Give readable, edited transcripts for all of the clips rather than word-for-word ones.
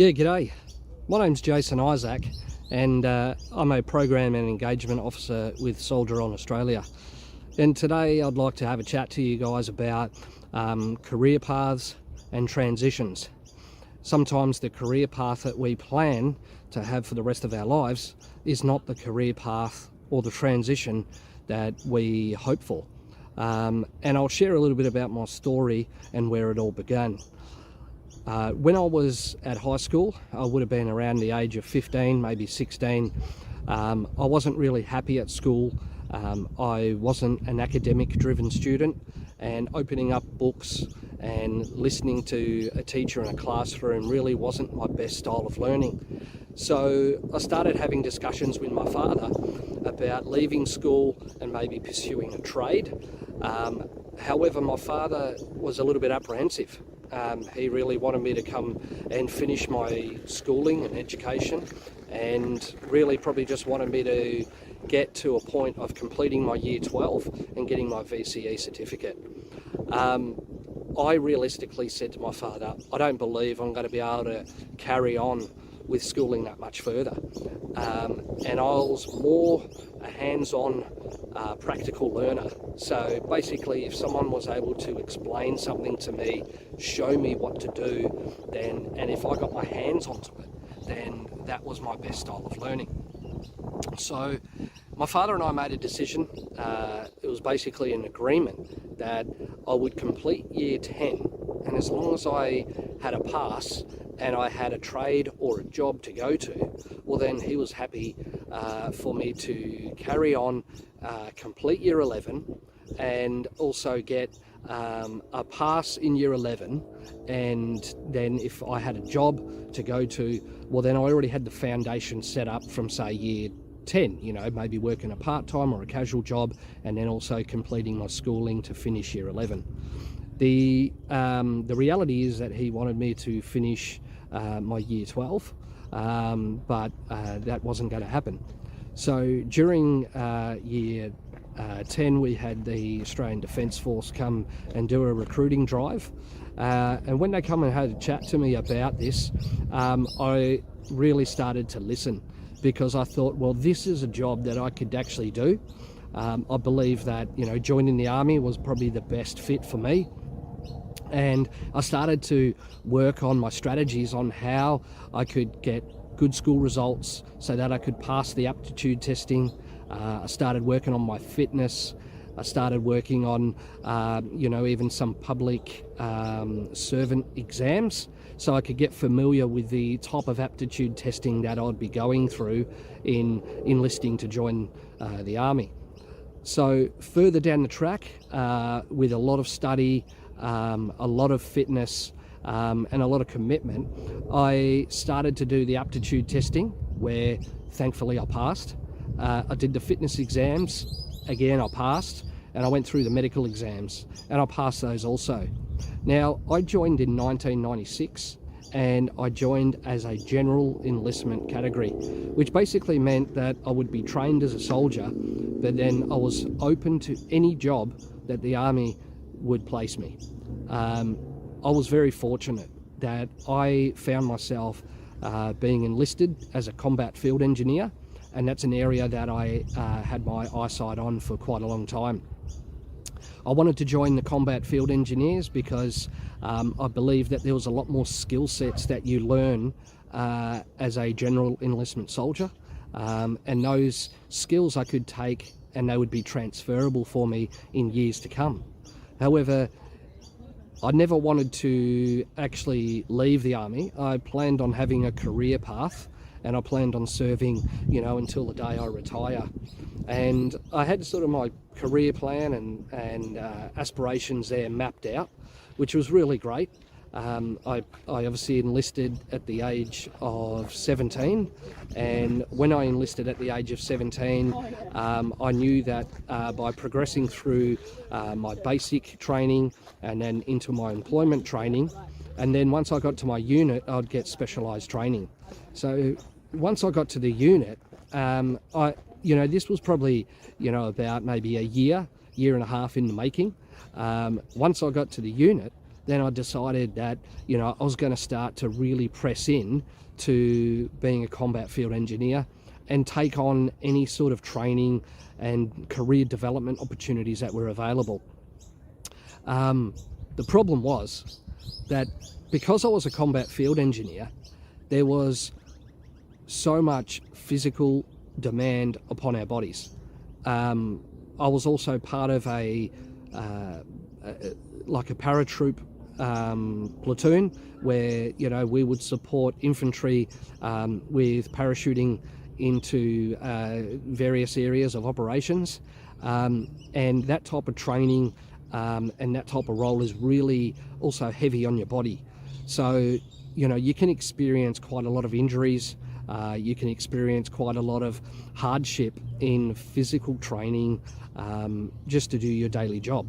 Yeah, g'day. My name's Jason Isaac, and I'm a Program and Engagement Officer with Soldier On Australia. And today I'd like to have a chat to you guys about career paths and transitions. Sometimes the career path that we plan to have for the rest of our lives is not the career path or the transition that we hope for. And I'll share a little bit about my story and where it all began. When I was at high school, I would have been around the age of 15, maybe 16. I wasn't really happy at school. I wasn't an academic driven student, and opening up books and listening to a teacher in a classroom really wasn't my best style of learning. So I started having discussions with my father about leaving school and maybe pursuing a trade. However, my father was a little bit apprehensive. He really wanted me to come and finish my schooling and education, and really probably just wanted me to get to a point of completing my year 12 and getting my VCE certificate. I realistically said to my father, I don't believe I'm going to be able to carry on with schooling that much further. And I was more a hands-on practical learner. So basically, if someone was able to explain something to me, show me what to do, and if I got my hands onto it, then that was my best style of learning. So my father and I made a decision. It was basically an agreement that I would complete year 10, and as long as I had a pass and I had a trade or a job to go to, well then he was happy for me to carry on, complete year 11, and also get a pass in year 11, and then if I had a job to go to, well then I already had the foundation set up from say year 10, maybe working a part-time or a casual job, and then also completing my schooling to finish year 11. The reality is that he wanted me to finish my year 12, but that wasn't going to happen. So during year 10, we had the Australian Defence Force come and do a recruiting drive. And when they come and had a chat to me about this, I really started to listen, because I thought, well, this is a job that I could actually do. I believe that, joining the Army was probably the best fit for me. And I started to work on my strategies on how I could get good school results so that I could pass the aptitude testing. I started working on my fitness. I started working on, even some public servant exams, so I could get familiar with the type of aptitude testing that I'd be going through in enlisting to join the Army. So further down the track, with a lot of study, a lot of fitness, and a lot of commitment, I started to do the aptitude testing, where thankfully I passed. I did the fitness exams. Again, I passed, and I went through the medical exams, and I passed those also. Now, I joined in 1996, and I joined as a general enlistment category, which basically meant that I would be trained as a soldier, but then I was open to any job that the Army would place me. I was very fortunate that I found myself being enlisted as a combat field engineer, and that's an area that I had my eyesight on for quite a long time. I wanted to join the combat field engineers because I believe that there was a lot more skill sets that you learn as a general enlistment soldier, and those skills I could take and they would be transferable for me in years to come. However, I never wanted to actually leave the Army. I planned on having a career path, and I planned on serving, until the day I retire. And I had sort of my career plan and aspirations there mapped out, which was really great. I obviously enlisted at the age of 17, and when I enlisted at the age of 17, I knew that by progressing through my basic training and then into my employment training, and then once I got to my unit, I'd get specialised training. So once I got to the unit, this was probably, about maybe a year and a half in the making. Once I got to the unit, then I decided that, you know, I was going to start to really press in to being a combat field engineer and take on any sort of training and career development opportunities that were available. The problem was that because I was a combat field engineer, there was so much physical demand upon our bodies. I was also part of a paratroop platoon where, you know, we would support infantry with parachuting into various areas of operations, and that type of training and that type of role is really also heavy on your body. So, you know, you can experience quite a lot of injuries. You can experience quite a lot of hardship in physical training just to do your daily job.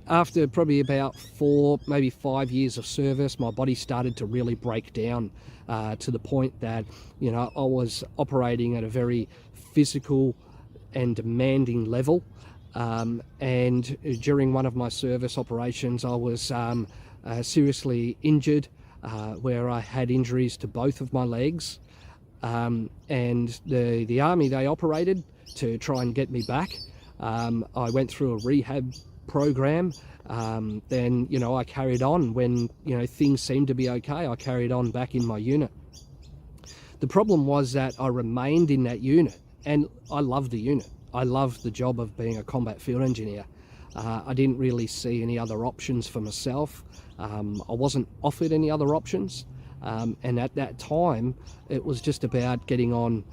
After probably about 4, maybe 5 years of service, my body started to really break down to the point that, you know, I was operating at a very physical and demanding level. And during one of my service operations, I was seriously injured, where I had injuries to both of my legs. And the Army, they operated to try and get me back. I went through a rehab program. Then, you know, I carried on when, you know, things seemed to be okay. I carried on back in my unit. The problem was that I remained in that unit, and I loved the unit. I loved the job of being a combat field engineer. I didn't really see any other options for myself. I wasn't offered any other options. And at that time, it was just about getting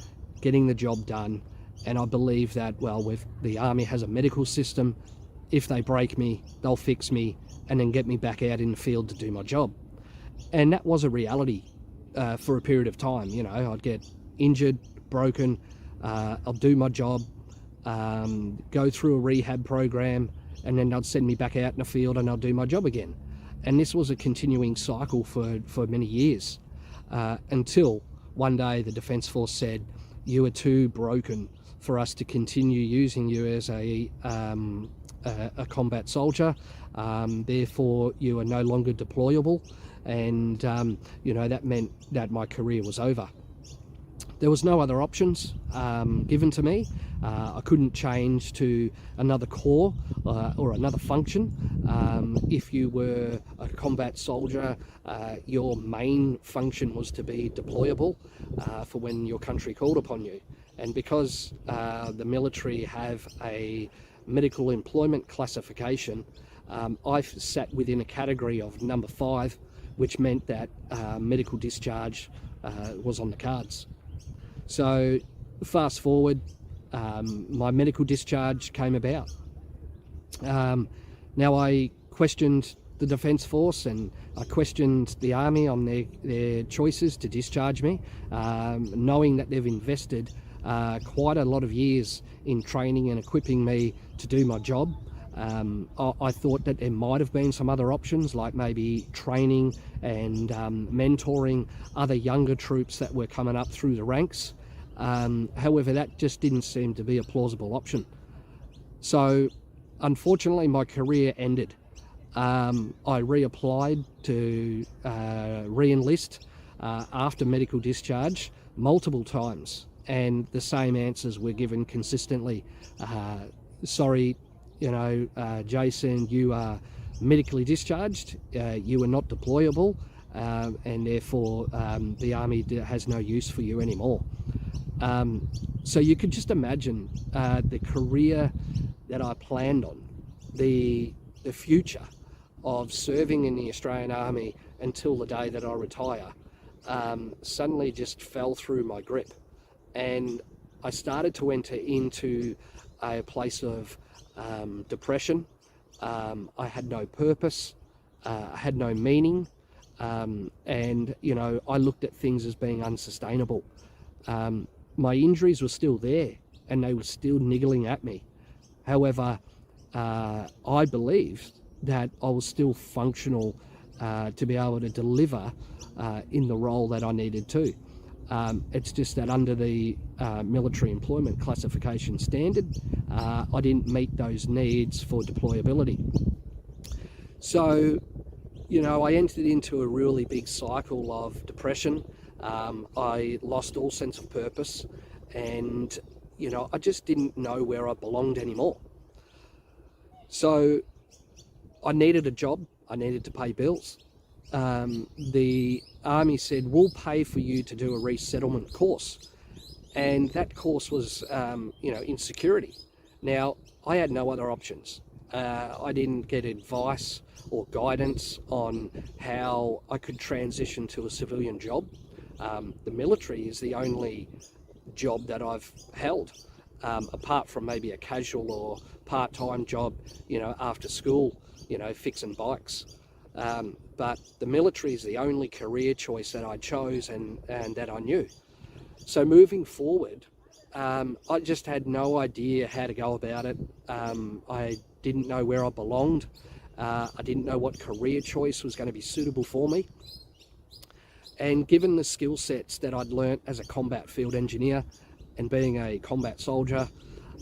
the job done. And I believe that, well, with the Army has a medical system, if they break me, they'll fix me and then get me back out in the field to do my job. And that was a reality for a period of time. You know, I'd get injured, broken, I'll do my job, go through a rehab program, and then they'd send me back out in the field and I'll do my job again. And this was a continuing cycle for many years, until one day the Defence Force said, "You are too broken for us to continue using you as a combat soldier, therefore you are no longer deployable." And you know, that meant that my career was over. There was no other options given to me. I couldn't change to another corps or another function. If you were a combat soldier, your main function was to be deployable for when your country called upon you. And because the military have a medical employment classification, I sat within a category of number 5, which meant that medical discharge was on the cards. So fast forward, my medical discharge came about. Now I questioned the Defence Force and I questioned the Army on their choices to discharge me, knowing that they've invested quite a lot of years in training and equipping me to do my job. I thought that there might have been some other options, like maybe training and mentoring other younger troops that were coming up through the ranks. However, that just didn't seem to be a plausible option. So unfortunately, my career ended. I reapplied to re-enlist after medical discharge multiple times, and the same answers were given consistently. Sorry, you know, Jason, you are medically discharged, you are not deployable, and therefore the Army has no use for you anymore. So you could just imagine the career that I planned on, the future of serving in the Australian Army until the day that I retire, suddenly just fell through my grip. And I started to enter into a place of depression. I had no purpose, I had no meaning, and, you know, I looked at things as being unsustainable. My injuries were still there and they were still niggling at me. However, I believed that I was still functional to be able to deliver in the role that I needed to. It's just that under the military employment classification standard, I didn't meet those needs for deployability. So, I entered into a really big cycle of depression. I lost all sense of purpose, and I just didn't know where I belonged anymore. So I needed a job. I needed to pay bills. The Army said, we'll pay for you to do a resettlement course. And that course was, in security. Now, I had no other options. I didn't get advice or guidance on how I could transition to a civilian job. The military is the only job that I've held, apart from maybe a casual or part-time job, after school, fixing bikes. But the military is the only career choice that I chose and that I knew. So moving forward, I just had no idea how to go about it. I didn't know where I belonged. I didn't know what career choice was going to be suitable for me. And given the skill sets that I'd learnt as a combat field engineer and being a combat soldier,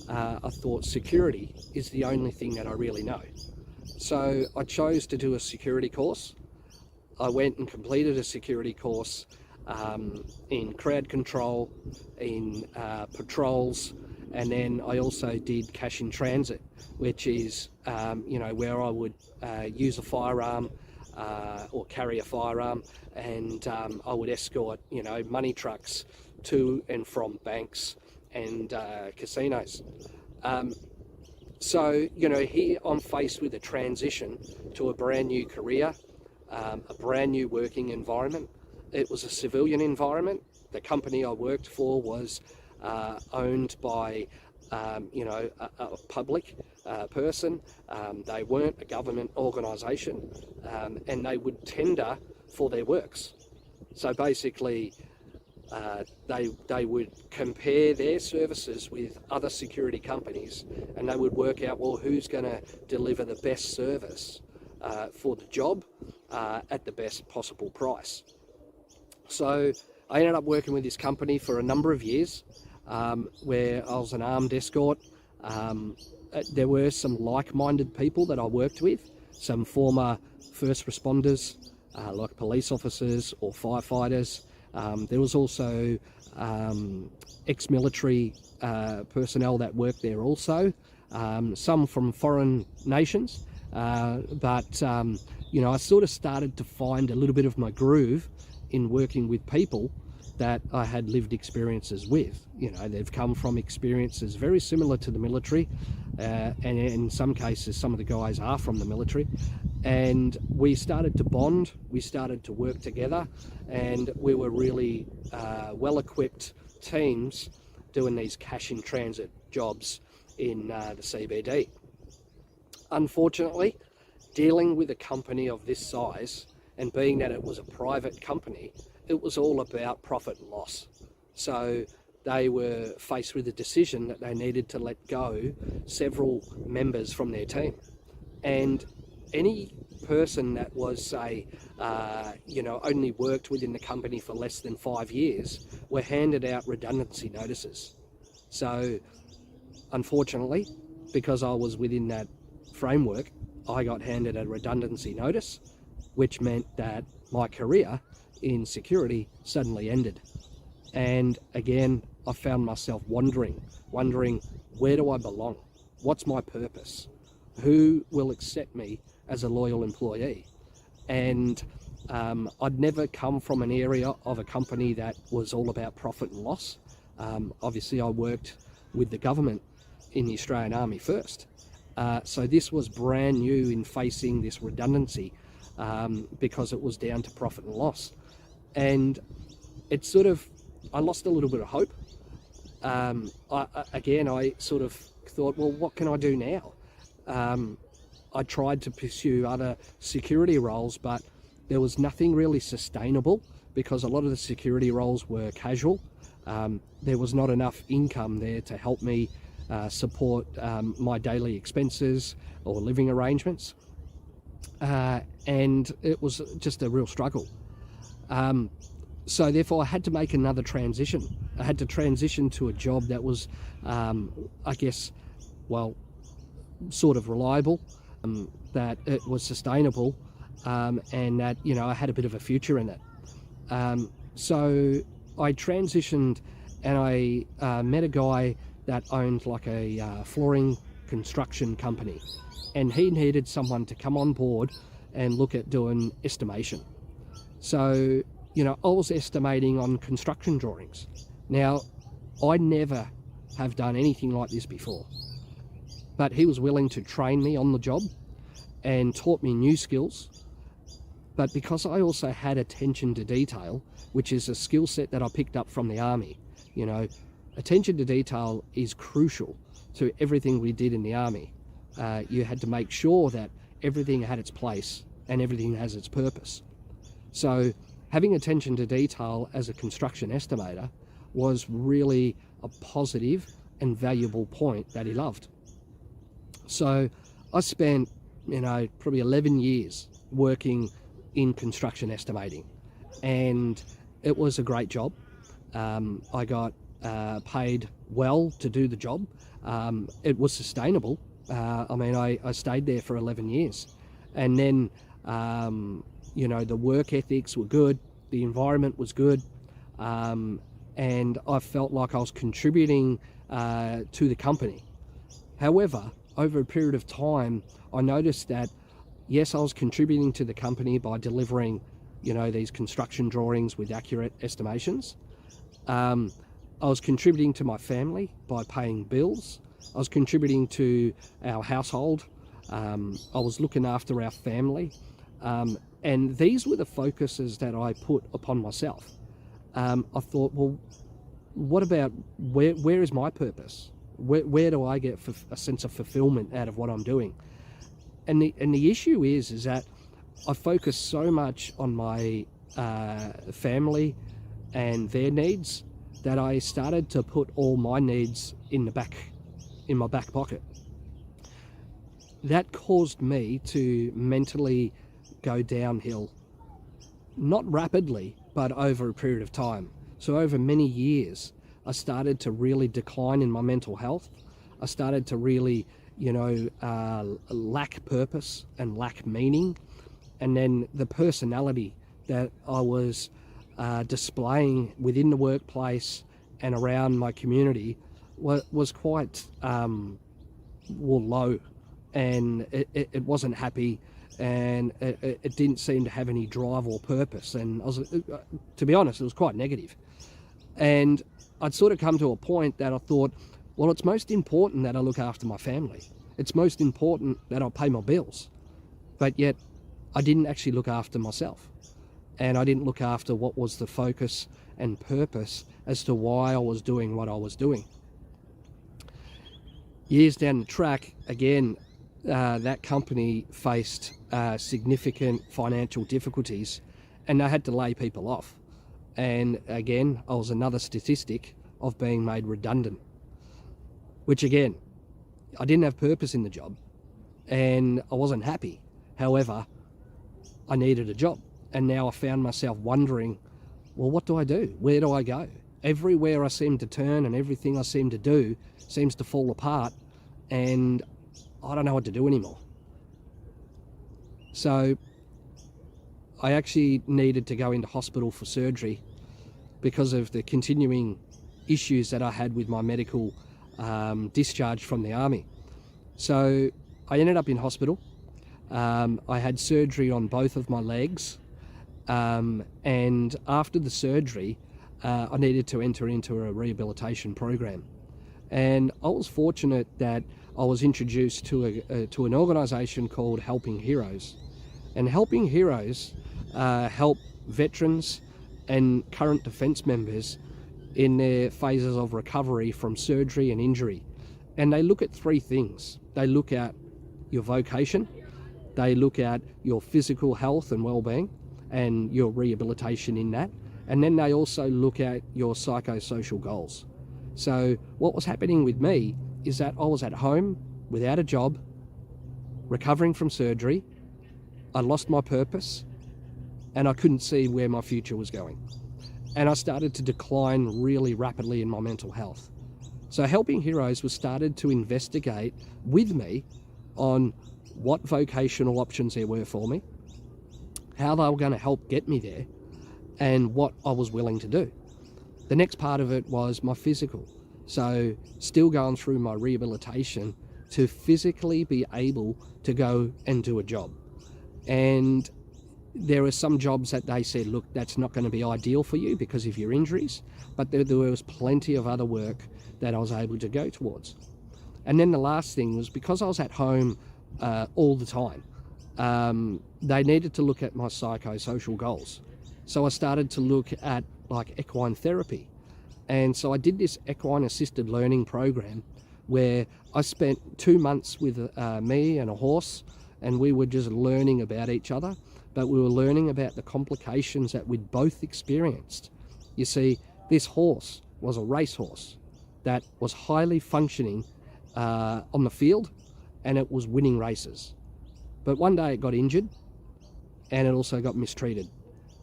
I thought security is the only thing that I really know. So I chose to do a security course. I went and completed a security course in crowd control, in patrols, and then I also did cash in transit, which is where I would use a firearm or carry a firearm, and I would escort money trucks to and from banks and casinos. So here I'm faced with a transition to a brand new career, a brand new working environment. It was a civilian environment. The company I worked for was owned by a public person. They weren't a government organisation, and they would tender for their works. So basically, they would compare their services with other security companies, and they would work out, well, who's going to deliver the best service for the job at the best possible price. So I ended up working with this company for a number of years, where I was an armed escort. There were some like-minded people that I worked with, some former first responders, like police officers or firefighters. There was also ex-military personnel that worked there also, some from foreign nations, but I sort of started to find a little bit of my groove in working with people that I had lived experiences with. They've come from experiences very similar to the military, and in some cases some of the guys are from the military, and we started to bond, we started to work together, and we were really well-equipped teams doing these cash in transit jobs in the CBD. Unfortunately, dealing with a company of this size, and being that it was a private company, it was all about profit and loss. So they were faced with a decision that they needed to let go several members from their team. And any person that was, say, only worked within the company for less than 5 years were handed out redundancy notices. So unfortunately, because I was within that framework, I got handed a redundancy notice, which meant that my career in security suddenly ended. And again, I found myself wondering, where do I belong? What's my purpose? Who will accept me as a loyal employee? And I'd never come from an area of a company that was all about profit and loss. Obviously, I worked with the government in the Australian Army first. So this was brand new in facing this redundancy, because it was down to profit and loss. And it sort of, I lost a little bit of hope. I sort of thought, well, what can I do now? I tried to pursue other security roles, but there was nothing really sustainable because a lot of the security roles were casual. There was not enough income there to help me support my daily expenses or living arrangements. And it was just a real struggle. So therefore I had to make another transition. I had to transition to a job that was, sort of reliable, that it was sustainable, and that, you know, I had a bit of a future in it. So I transitioned, and I met a guy that owned like a flooring construction company, and he needed someone to come on board and look at doing estimation. So, you know, I was estimating on construction drawings. Now, I never have done anything like this before, but he was willing to train me on the job and taught me new skills. But because I also had attention to detail, which is a skill set that I picked up from the army, you know, attention to detail is crucial to everything we did in the army. You had to make sure that everything had its place and everything has its purpose. So having attention to detail as a construction estimator was really a positive and valuable point that he loved. So I spent, you know, probably 11 years working in construction estimating, and it was a great job. I got paid well to do the job. It was sustainable. I mean, I stayed there for 11 years, and then you know, the work ethics were good, the environment was good, and I felt like I was contributing to the company. However, over a period of time, I noticed that, yes, I was contributing to the company by delivering, you know, these construction drawings with accurate estimations. I was contributing to my family by paying bills. I was contributing to our household. I was looking after our family. And these were the focuses that I put upon myself. I thought, well, what about where is my purpose? Where do I get a sense of fulfillment out of what I'm doing? And the issue is that I focus so much on my family and their needs that I started to put all my needs in my back pocket. That caused me to mentally go downhill, not rapidly, but over a period of time. So over many years, I started to really decline in my mental health. I started to really, you know, lack purpose and lack meaning. And then the personality that I was displaying within the workplace and around my community was quite low, and it wasn't happy, and it didn't seem to have any drive or purpose. And I was, to be honest, it was quite negative. And I'd sort of come to a point that I thought, well, it's most important that I look after my family. It's most important that I pay my bills. But yet I didn't actually look after myself, and I didn't look after what was the focus and purpose as to why I was doing what I was doing. Years down the track, again, that company faced significant financial difficulties, and they had to lay people off. And again, I was another statistic of being made redundant, which again, I didn't have purpose in the job and I wasn't happy. However, I needed a job, and now I found myself wondering, well, what do I do? Where do I go? Everywhere I seem to turn and everything I seem to do seems to fall apart, and I don't know what to do anymore. So I actually needed to go into hospital for surgery because of the continuing issues that I had with my medical discharge from the army. So I ended up in hospital. I had surgery on both of my legs, and after the surgery I needed to enter into a rehabilitation program. And I was fortunate that I was introduced to an organisation called Helping Heroes. And Helping Heroes help veterans and current defence members in their phases of recovery from surgery and injury. And they look at three things. They look at your vocation, they look at your physical health and well-being and your rehabilitation in that, and then they also look at your psychosocial goals. So what was happening with me is that I was at home without a job, recovering from surgery. I lost my purpose and I couldn't see where my future was going. And I started to decline really rapidly in my mental health. So Helping Heroes was started to investigate with me on what vocational options there were for me, how they were going to help get me there, and what I was willing to do. The next part of it was my physical. So still going through my rehabilitation to physically be able to go and do a job. And there are some jobs that they said, look, that's not going to be ideal for you because of your injuries, but there was plenty of other work that I was able to go towards. And then the last thing was, because I was at home all the time, they needed to look at my psychosocial goals. So I started to look at like equine therapy. And so I did this equine assisted learning program where I spent 2 months with me and a horse, and we were just learning about each other, but we were learning about the complications that we'd both experienced. You see, this horse was a racehorse that was highly functioning on the field, and it was winning races. But one day it got injured, and it also got mistreated.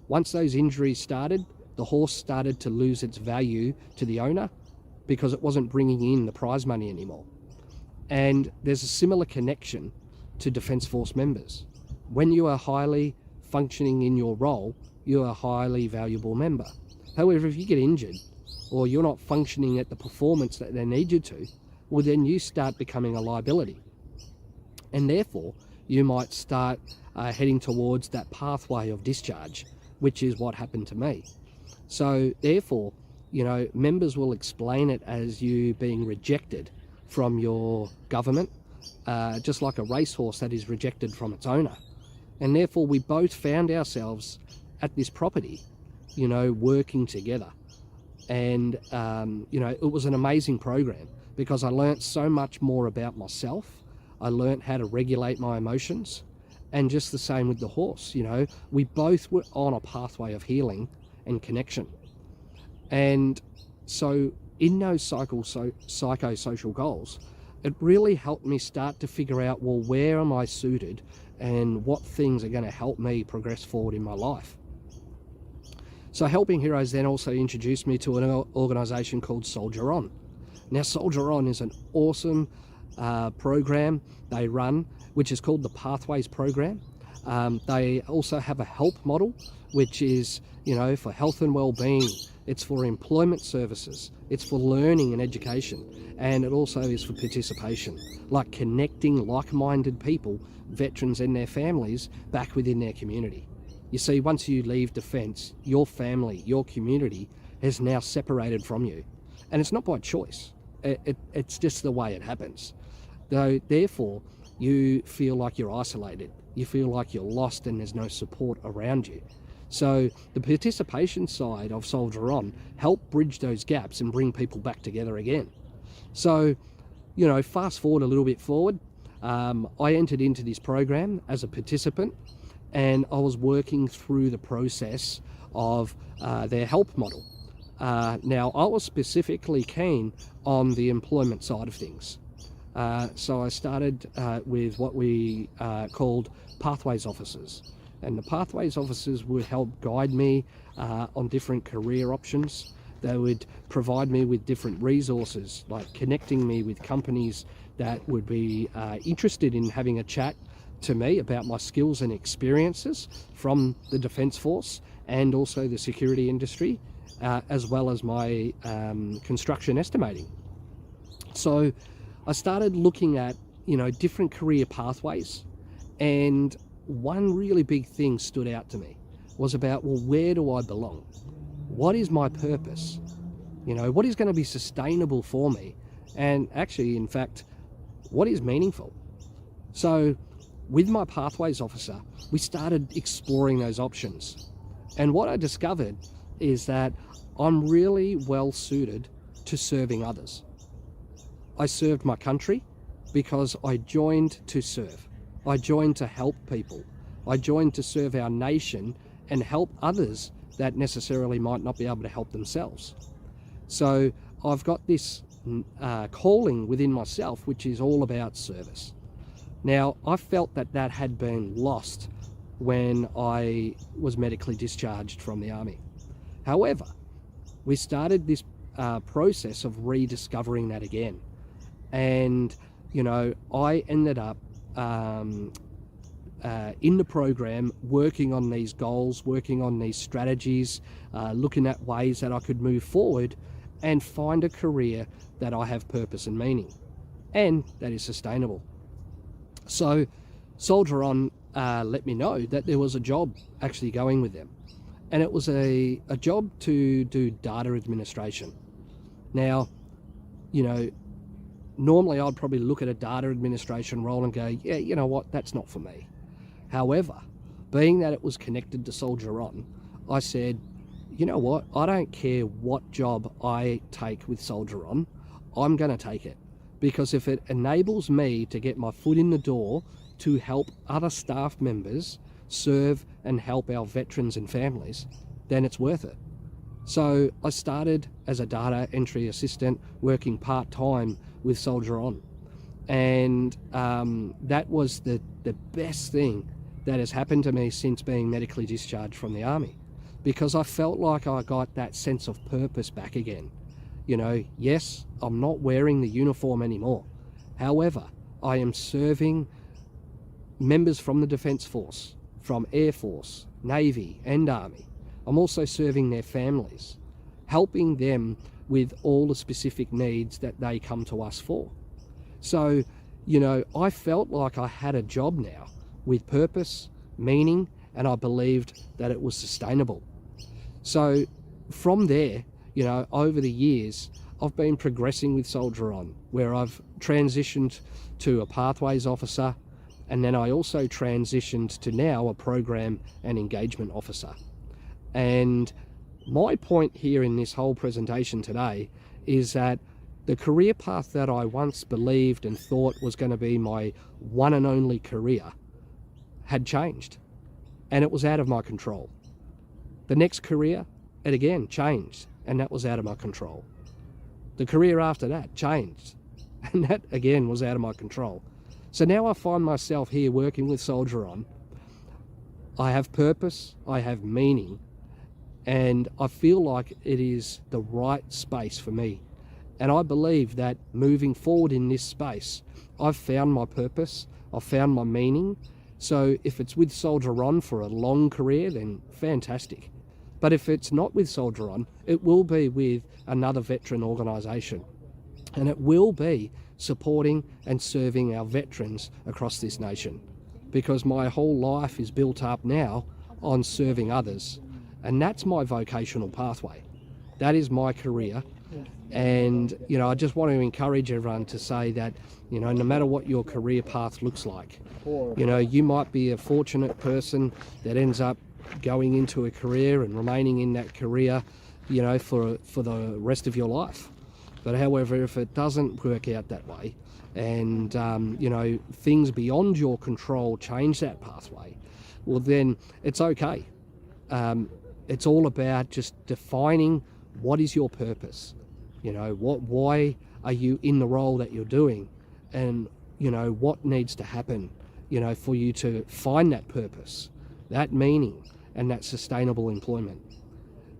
Once those injuries started, the horse started to lose its value to the owner because it wasn't bringing in the prize money anymore. And there's a similar connection to Defence Force members. When you are highly functioning in your role, you are a highly valuable member. However, if you get injured or you're not functioning at the performance that they need you to, well, then you start becoming a liability. And therefore, you might start heading towards that pathway of discharge, which is what happened to me. So therefore, you know, members will explain it as you being rejected from your government, just like a racehorse that is rejected from its owner. And therefore, we both found ourselves at this property, you know, working together. And, you know, it was an amazing program because I learnt so much more about myself. I learnt how to regulate my emotions, and just the same with the horse. You know, we both were on a pathway of healing and connection. And so in those psychosocial goals, it really helped me start to figure out, well, where am I suited and what things are going to help me progress forward in my life. So Helping Heroes then also introduced me to an organisation called Soldier On. Now, Soldier On is an awesome program they run, which is called the Pathways Program. They also have a help model, which is, you know, for health and well-being. It's for employment services. It's for learning and education. And it also is for participation, like connecting like-minded people, veterans and their families, back within their community. You see, once you leave Defence, your family, your community has now separated from you. And it's not by choice. It's just the way it happens. Though, therefore, you feel like you're isolated. You feel like you're lost and there's no support around you. So the participation side of Soldier On helped bridge those gaps and bring people back together again. So, you know, fast forward a little bit forward, I entered into this program as a participant, and I was working through the process of their help model. Now, I was specifically keen on the employment side of things. So I started with what we called Pathways Officers. And the Pathways Officers would help guide me on different career options. They would provide me with different resources, like connecting me with companies that would be interested in having a chat to me about my skills and experiences from the Defence Force and also the security industry, as well as my construction estimating. So I started looking at, you know, different career pathways, and one really big thing stood out to me was about, well, where do I belong? What is my purpose? You know, what is going to be sustainable for me? And actually, in fact, what is meaningful? So with my Pathways Officer, we started exploring those options. And what I discovered is that I'm really well suited to serving others. I served my country because I joined to serve. I joined to help people. I joined to serve our nation and help others that necessarily might not be able to help themselves. So I've got this calling within myself, which is all about service. Now, I felt that that had been lost when I was medically discharged from the Army. However, we started this process of rediscovering that again. And, you know, I ended up in the program, working on these goals, working on these strategies, looking at ways that I could move forward and find a career that I have purpose and meaning and that is sustainable. So Soldier On let me know that there was a job actually going with them, and it was a job to do data administration. Now, you know, normally I'd probably look at a data administration role and go, yeah, you know what, that's not for me. However, being that it was connected to Soldier On, I said, you know what, I don't care what job I take with Soldier On, I'm going to take it. Because if it enables me to get my foot in the door to help other staff members serve and help our veterans and families, then it's worth it. So I started as a data entry assistant working part-time with Soldier On. And that was the best thing that has happened to me since being medically discharged from the Army, because I felt like I got that sense of purpose back again. You know, yes, I'm not wearing the uniform anymore. However, I am serving members from the Defence Force, from Air Force, Navy and Army. I'm also serving their families, helping them with all the specific needs that they come to us for. So, you know, I felt like I had a job now with purpose, meaning, and I believed that it was sustainable. So from there, you know, over the years, I've been progressing with Soldier On, where I've transitioned to a pathways officer, and then I also transitioned to now a program and engagement officer. And my point here in this whole presentation today is that the career path that I once believed and thought was going to be my one and only career had changed, and it was out of my control. The next career, it again changed, and that was out of my control. The career after that changed, and that again was out of my control. So now I find myself here working with Soldier On. I have purpose, I have meaning, and I feel like it is the right space for me. And I believe that moving forward in this space, I've found my purpose, I've found my meaning. So if it's with Soldier On for a long career, then fantastic. But if it's not with Soldier On, it will be with another veteran organisation. And it will be supporting and serving our veterans across this nation. Because my whole life is built up now on serving others. And that's my vocational pathway. That is my career. And, you know, I just want to encourage everyone to say that, you know, no matter what your career path looks like, you know, you might be a fortunate person that ends up going into a career and remaining in that career, you know, for the rest of your life. But however, if it doesn't work out that way and, you know, things beyond your control change that pathway, well, then it's okay. It's all about just defining what is your purpose. You know, why are you in the role that you're doing, and, you know, what needs to happen, you know, for you to find that purpose, that meaning, and that sustainable employment.